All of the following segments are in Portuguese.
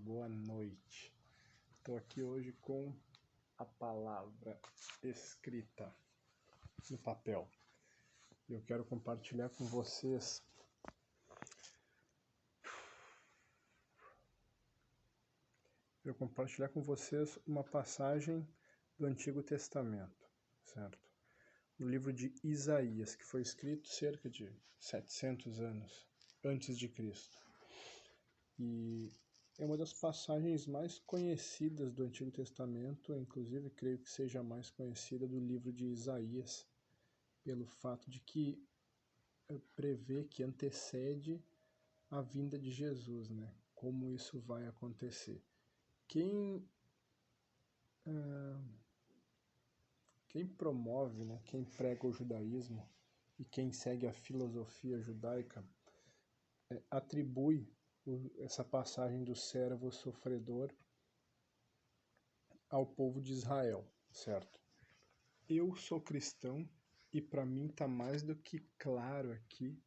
boa noite. Estou aqui hoje com a palavra escrita no papel. Eu quero compartilhar com vocês uma passagem do Antigo Testamento, certo? No livro de Isaías, que foi escrito cerca de 700 anos antes de Cristo. E é uma das passagens mais conhecidas do Antigo Testamento, inclusive creio que seja a mais conhecida do livro de Isaías, pelo fato de que prevê que antecede a vinda de Jesus, né? Como isso vai acontecer. Quem promove, né? Quem prega o judaísmo e quem segue a filosofia judaica atribui essa passagem do servo sofredor ao povo de Israel, certo? Eu sou cristão e para mim está mais do que claro aqui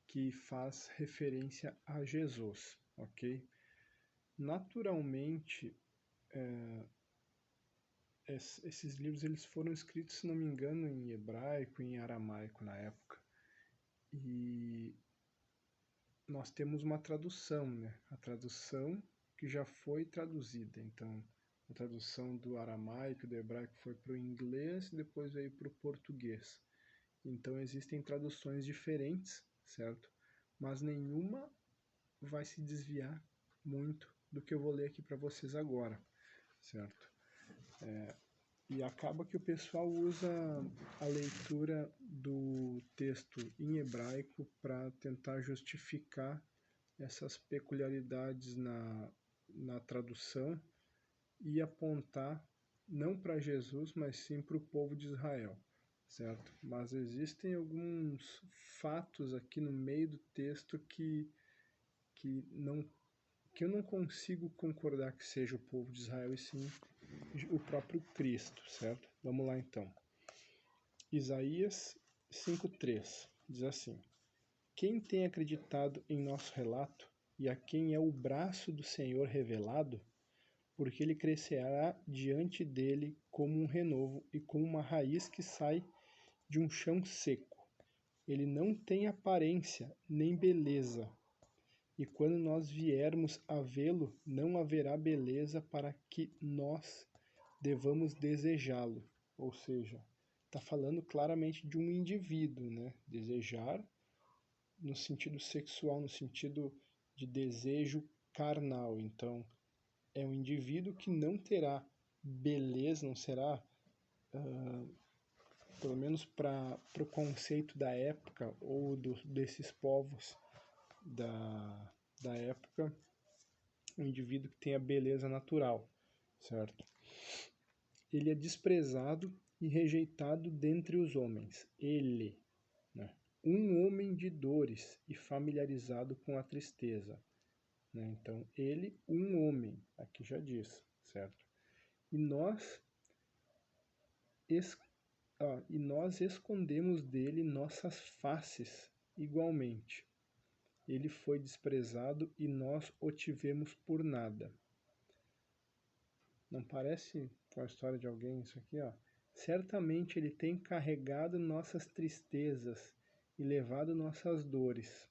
que faz referência a Jesus, ok? Naturalmente, esses livros eles foram escritos, se não me engano, em hebraico e em aramaico na época. E nós temos uma tradução, né? A tradução que já foi traduzida. Então, a tradução do aramaico e do hebraico foi para o inglês e depois veio para o português. Então, existem traduções diferentes, certo? Mas nenhuma vai se desviar muito do que eu vou ler aqui para vocês agora, certo? E acaba que o pessoal usa a leitura do texto em hebraico para tentar justificar essas peculiaridades na tradução e apontar não para Jesus, mas sim para o povo de Israel, certo? Mas existem alguns fatos aqui no meio do texto que eu não consigo concordar que seja o povo de Israel e sim o próprio Cristo, certo? Vamos lá então. Isaías 5:3 diz assim: Quem tem acreditado em nosso relato e a quem é o braço do Senhor revelado? Porque ele crescerá diante dele como um renovo e como uma raiz que sai de um chão seco. Ele não tem aparência nem beleza. E quando nós viermos a vê-lo, não haverá beleza para que nós devamos desejá-lo. Ou seja, está falando claramente de um indivíduo, né? Desejar no sentido sexual, no sentido de desejo carnal. Então, é um indivíduo que não terá beleza, não será, pelo menos para o conceito da época ou desses povos da época, um indivíduo que tenha beleza natural, certo? Ele é desprezado e rejeitado dentre os homens. Ele, né? Um homem de dores e familiarizado com a tristeza. Né? Então, ele, um homem, aqui já diz, certo? E nós escondemos dele nossas faces igualmente. Ele foi desprezado e nós o tivemos por nada. Não parece com a história de alguém isso aqui, ó? Certamente ele tem carregado nossas tristezas e levado nossas dores.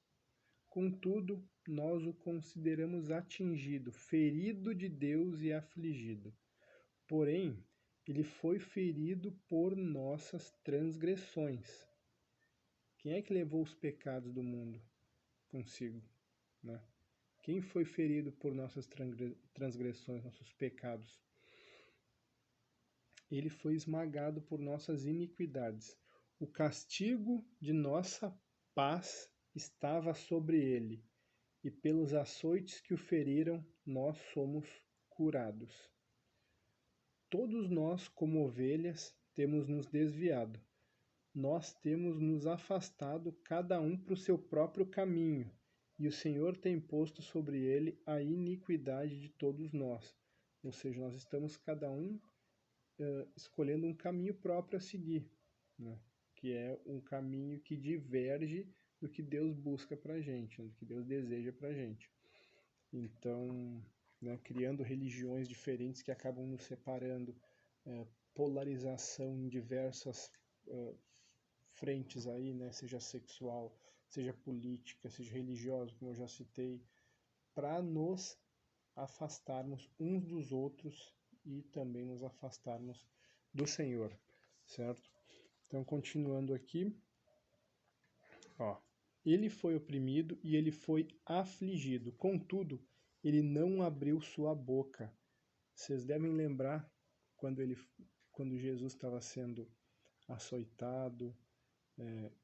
Contudo, nós o consideramos atingido, ferido de Deus e afligido. Porém, ele foi ferido por nossas transgressões. Quem é que levou os pecados do mundo consigo, né? Quem foi ferido por nossas transgressões, nossos pecados? Ele foi esmagado por nossas iniquidades. O castigo de nossa paz estava sobre ele, e pelos açoites que o feriram, nós somos curados. Todos nós, como ovelhas, temos nos desviado. Nós temos nos afastado, cada um para o seu próprio caminho, e o Senhor tem posto sobre ele a iniquidade de todos nós. Ou seja, nós estamos cada um escolhendo um caminho próprio a seguir, né? Que é um caminho que diverge do que Deus busca para a gente, do que Deus deseja para a gente. Então, né, criando religiões diferentes que acabam nos separando, polarização em diversas frentes aí, né, seja sexual, seja política, seja religiosa, como eu já citei, para nos afastarmos uns dos outros e também nos afastarmos do Senhor, certo? Então, continuando aqui, ó, ele foi oprimido e ele foi afligido, contudo, ele não abriu sua boca. Vocês devem lembrar quando Jesus estava sendo açoitado,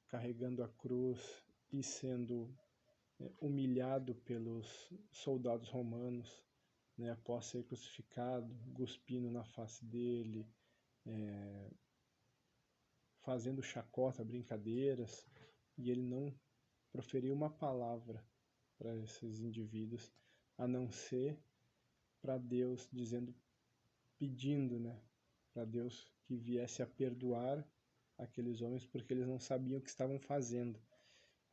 carregando a cruz e sendo humilhado pelos soldados romanos, né, após ser crucificado, cuspindo na face dele, fazendo chacota, brincadeiras, e ele não proferiu uma palavra para esses indivíduos, a não ser para Deus, pedindo, né, para Deus que viesse a perdoar aqueles homens, porque eles não sabiam o que estavam fazendo.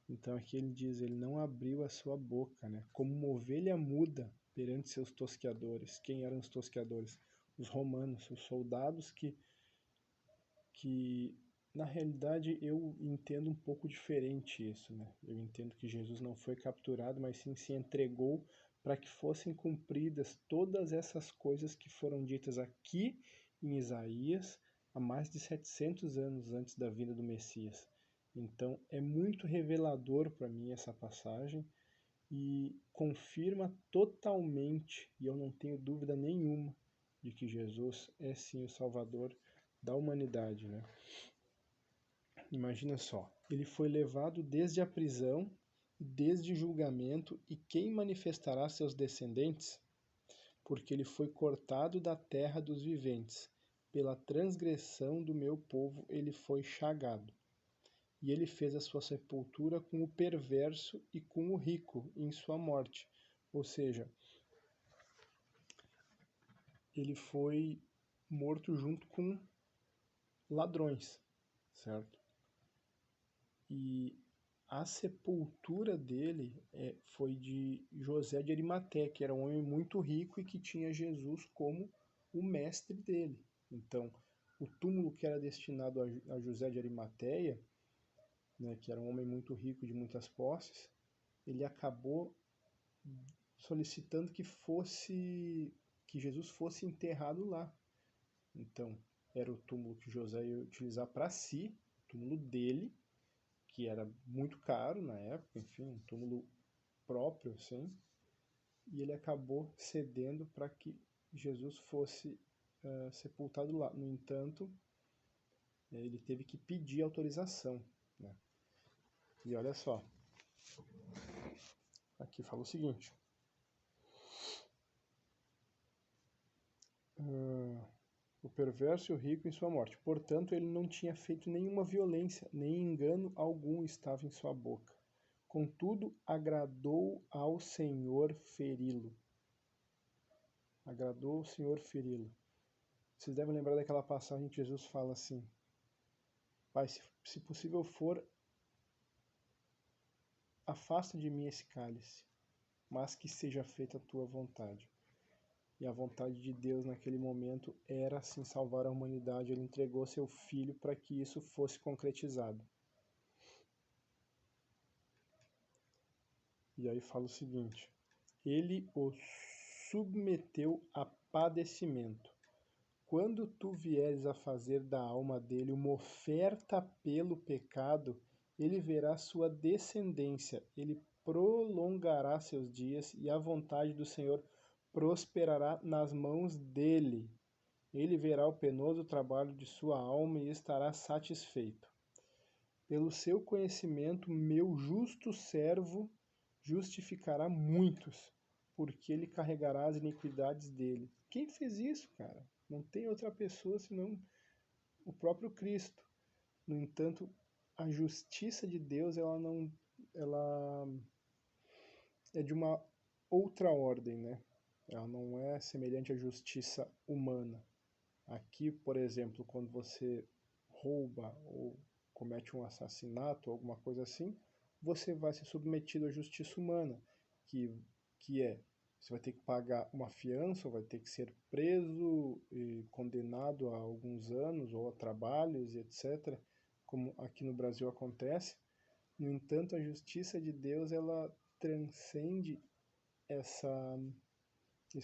Então aqui ele diz, ele não abriu a sua boca, né, como uma ovelha muda perante seus tosqueadores. Quem eram os tosqueadores? Os romanos, os soldados que na realidade eu entendo um pouco diferente isso, né? Eu entendo que Jesus não foi capturado, mas sim se entregou para que fossem cumpridas todas essas coisas que foram ditas aqui em Isaías há mais de 700 anos antes da vinda do Messias. Então é muito revelador para mim essa passagem e confirma totalmente, e eu não tenho dúvida nenhuma, de que Jesus é sim o Salvador da humanidade, né? Imagina só, ele foi levado desde a prisão, desde o julgamento, e quem manifestará seus descendentes? Porque ele foi cortado da terra dos viventes. Pela transgressão do meu povo ele foi chagado. E ele fez a sua sepultura com o perverso e com o rico em sua morte. Ou seja, ele foi morto junto com ladrões, certo? E a sepultura dele foi de José de Arimateia, que era um homem muito rico e que tinha Jesus como o mestre dele. Então, o túmulo que era destinado a José de Arimateia, né, que era um homem muito rico de muitas posses, ele acabou solicitando que Jesus fosse enterrado lá. Então, era o túmulo que José ia utilizar para si, o túmulo dele, que era muito caro na época, enfim, um túmulo próprio, assim, e ele acabou cedendo para que Jesus fosse sepultado lá. No entanto, ele teve que pedir autorização, né? E olha só, aqui fala o seguinte: o perverso e o rico em sua morte. Portanto, ele não tinha feito nenhuma violência, nem engano algum estava em sua boca. Contudo, agradou ao Senhor feri-lo. Agradou ao Senhor feri-lo. Vocês devem lembrar daquela passagem que Jesus fala assim: Pai, se possível for, afasta de mim esse cálice, mas que seja feita a tua vontade. E a vontade de Deus naquele momento era assim salvar a humanidade. Ele entregou seu filho para que isso fosse concretizado. E aí fala o seguinte: ele o submeteu a padecimento. Quando tu vieres a fazer da alma dele uma oferta pelo pecado, ele verá sua descendência, ele prolongará seus dias e a vontade do Senhor prosperará nas mãos dele. Ele verá o penoso trabalho de sua alma e estará satisfeito. Pelo seu conhecimento, meu justo servo justificará muitos, porque ele carregará as iniquidades dele. Quem fez isso, cara? Não tem outra pessoa senão o próprio Cristo. No entanto, a justiça de Deus, ela é de uma outra ordem, né? Ela não é semelhante à justiça humana. Aqui, por exemplo, quando você rouba ou comete um assassinato, alguma coisa assim, você vai ser submetido à justiça humana, que é você vai ter que pagar uma fiança, ou vai ter que ser preso e condenado a alguns anos, ou a trabalhos, e etc., como aqui no Brasil acontece. No entanto, a justiça de Deus, ela transcende esse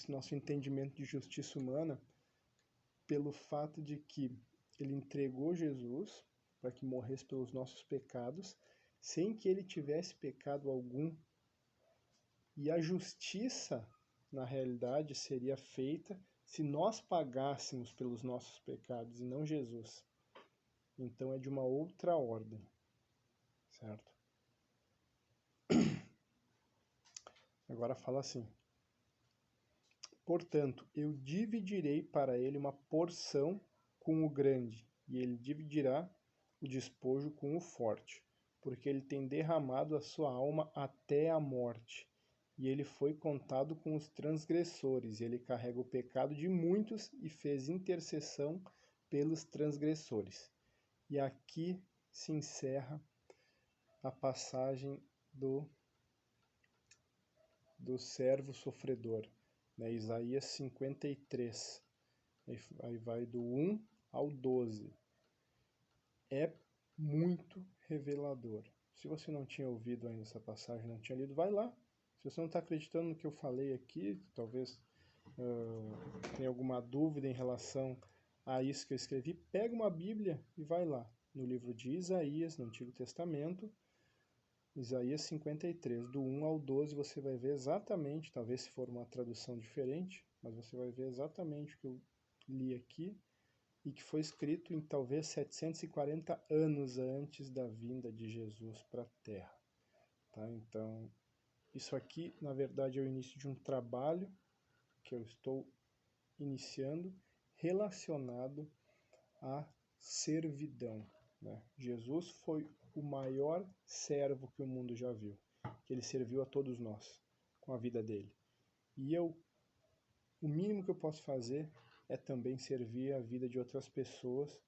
nosso entendimento de justiça humana, pelo fato de que ele entregou Jesus para que morresse pelos nossos pecados, sem que ele tivesse pecado algum. E a justiça, na realidade, seria feita se nós pagássemos pelos nossos pecados e não Jesus. Então é de uma outra ordem, certo? Agora fala assim: portanto, eu dividirei para ele uma porção com o grande, e ele dividirá o despojo com o forte, porque ele tem derramado a sua alma até a morte, e ele foi contado com os transgressores, e ele carrega o pecado de muitos e fez intercessão pelos transgressores. E aqui se encerra a passagem do servo sofredor, né? Isaías 53, aí vai do 1 ao 12. É muito revelador. Se você não tinha ouvido ainda essa passagem, não tinha lido, vai lá. Se você não está acreditando no que eu falei aqui, talvez tenha alguma dúvida em relação a isso que eu escrevi, pega uma Bíblia e vai lá. No livro de Isaías, no Antigo Testamento, Isaías 53, do 1 ao 12, você vai ver exatamente, talvez se for uma tradução diferente, mas você vai ver exatamente o que eu li aqui, e que foi escrito em talvez 740 anos antes da vinda de Jesus para a Terra. Tá? Então, isso aqui, na verdade, é o início de um trabalho que eu estou iniciando relacionado à servidão. Né? Jesus foi o maior servo que o mundo já viu, que ele serviu a todos nós com a vida dele. E o mínimo que eu posso fazer é também servir a vida de outras pessoas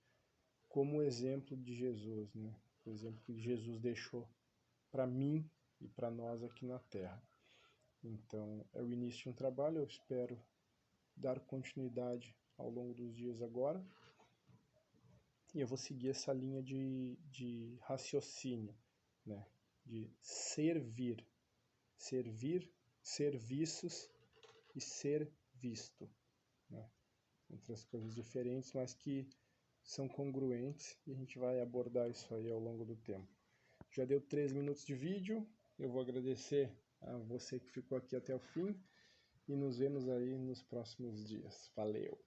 como o exemplo de Jesus, né? O exemplo que Jesus deixou para mim e para nós aqui na Terra. Então, é o início de um trabalho, eu espero dar continuidade ao longo dos dias agora, e eu vou seguir essa linha de raciocínio, né? De servir, serviços e ser visto, né? Entre as coisas diferentes, mas que são congruentes, e a gente vai abordar isso aí ao longo do tempo. Já deu 3 minutos de vídeo, eu vou agradecer a você que ficou aqui até o fim, e nos vemos aí nos próximos dias. Valeu!